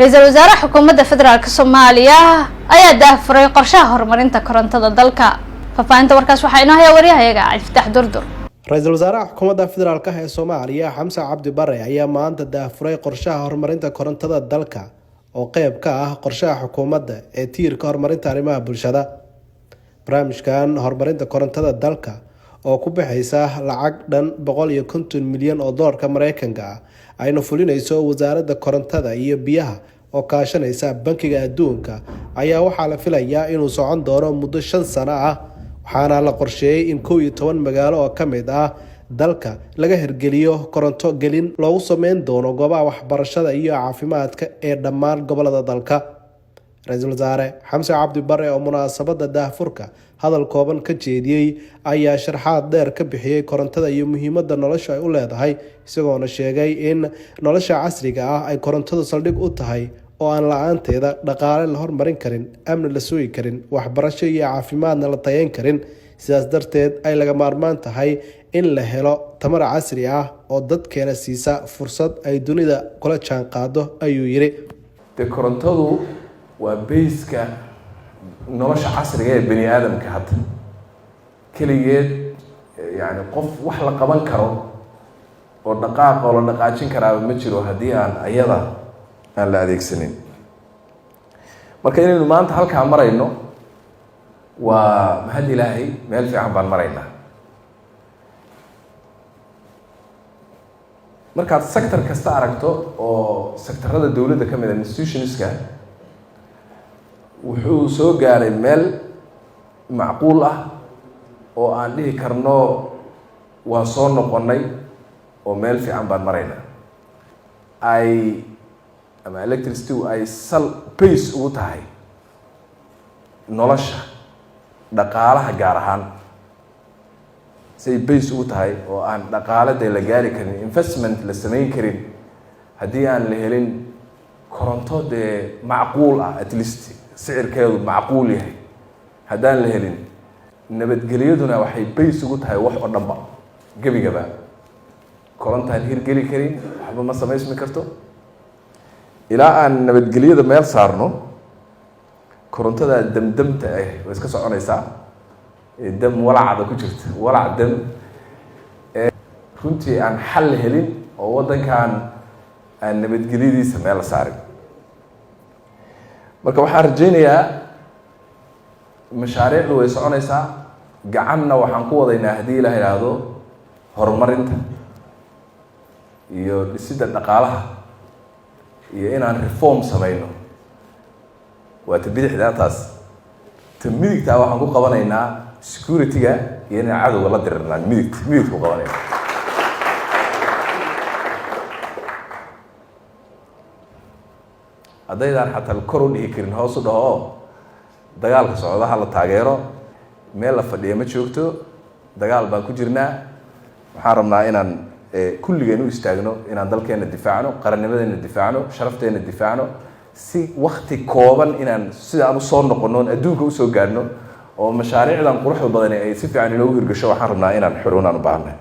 ra'iisul wasaaraha xukuumadda federaalka Soomaaliya ayaa daahfuray qorshaha horumarinta korontada dalka. Faafahinta warkaas waxaa inoo haya wariyahayaga Iftaax Durdur. ra'iisul wasaaraha xukuumadda federaalka ee Soomaaliya Xamse Cabdi Barre ayaa maanta daahfuray qorshaha horumarinta korontada dalka oo qayb ka ah qorshaha xukuumadda ee tiirka horumarinta arrimaha bulshada. barnaamijkan horumarinta korontada dalka oo ku bixaysa lacag dhan 150 milyan oo doolarka Mareykanka ah ayna fulinayso wasaaradda korontada iyo biyaha oo kaashanaysa bankiga adduunka ayaa waxaa la filayaa inuu socon doono muddo 5 sano ah, waxaana la qorsheeyay in 11 magaalo oo ka mid ah dalka laga hirgeliyo koronto gelin loogu sameyn doono goobaha waxbarashada iyo caafimaadka ee dhammaan gobolada dalka. ra'iisul wasaare Xamse Cabdi Barre oo munaasabada daahfurka hadal kooban ka jeediyay ayaa sharaxaad dheer ka bixiyay korontada iyo muhiimadda nolosha ay u leedahay, isagoona sheegay in nolosha casriga ah ay korontadu saldhig u tahay oo aan la'aanteeda dhaqaale la hormarin karin, amni la sugi karin, waxbarasho iyo caafimaadna la tayeyn karin. sidaas darteed ay laga maarmaan tahay in la helo tamar casri ah oo dadkeena siisa fursad ay dunida kula jaan qaado, ayuu yiri. korontadu waa beyska nolosha casriga ee bani aadamka hadda kaligeed, yani qof wax la qaban karo oo dhaqaaq oo la dhaqaajin karaa ma jiro haddii aan ayada aan la adeegsanin. marka inaynu maanta halkaa marayno waa mahad ilaahay, meel fiican baan maraynaa. markaad sector kasta aragto oo sectorada dowladda ka mid ah institutionska, wuxuu soo gaaray meel macquul ah oo aan dhihi karno waan soo noqonay oo meel fiican baan maraynaa. ama electricity ay sal base ugu tahay nolosha dhaqaalaha gaar ahaan, say base ugu tahay oo aan dhaqaalada la gaari karin, investment la samayn karin haddii aan la helin koronto dee macquul ah, at least sicirkeedu macquul yahay. haddaan la helin nabadgelyaduna waxay base ugu tahay wax oo dhanba, gebigaba korontaan hirgeli karin waxba ma samaysmi karto. ilaa aan nabadgelyada meel saarno, korontada damdamta ah way iska soconaysaa, dam walacda ku jirta, walac dam runtii aan xal helin oo waddankan aan nabadgelyadiisa meel la saarin. marka waxaan rajaynayaa mashaariicdu way soconaysaa, gacanna waxaan ku wadaynaa haddii la yidhaahdo horumarinta iyo dhisidda dhaqaalaha iyo inaan reform samayno. waa ta bidixda taas, ta midigtaa waxaan ku qabanaynaa security-ga iyo inaan cadowga la dirirnaan midigta ku qabanayna. haddaydaan xataa kor u dhihi karin, hoos u dhaho oo dagaalka socdaha la taageero, meel la fadhiya ma joogto, dagaal baan ku jirnaa. waxaan rabnaa inaan kulligeen u istaagno inaan dalkeena difaacno, qarannimadeena difaacno, sharafteena difaacno, si wakti kooban inaan sidaan usoo noqono, adduunka usoo gaadhno oo mashaariicdan quruxda badani ay si fiican inoogu hirgasho. waxaan rabnaa inaan xorownan u baahanay.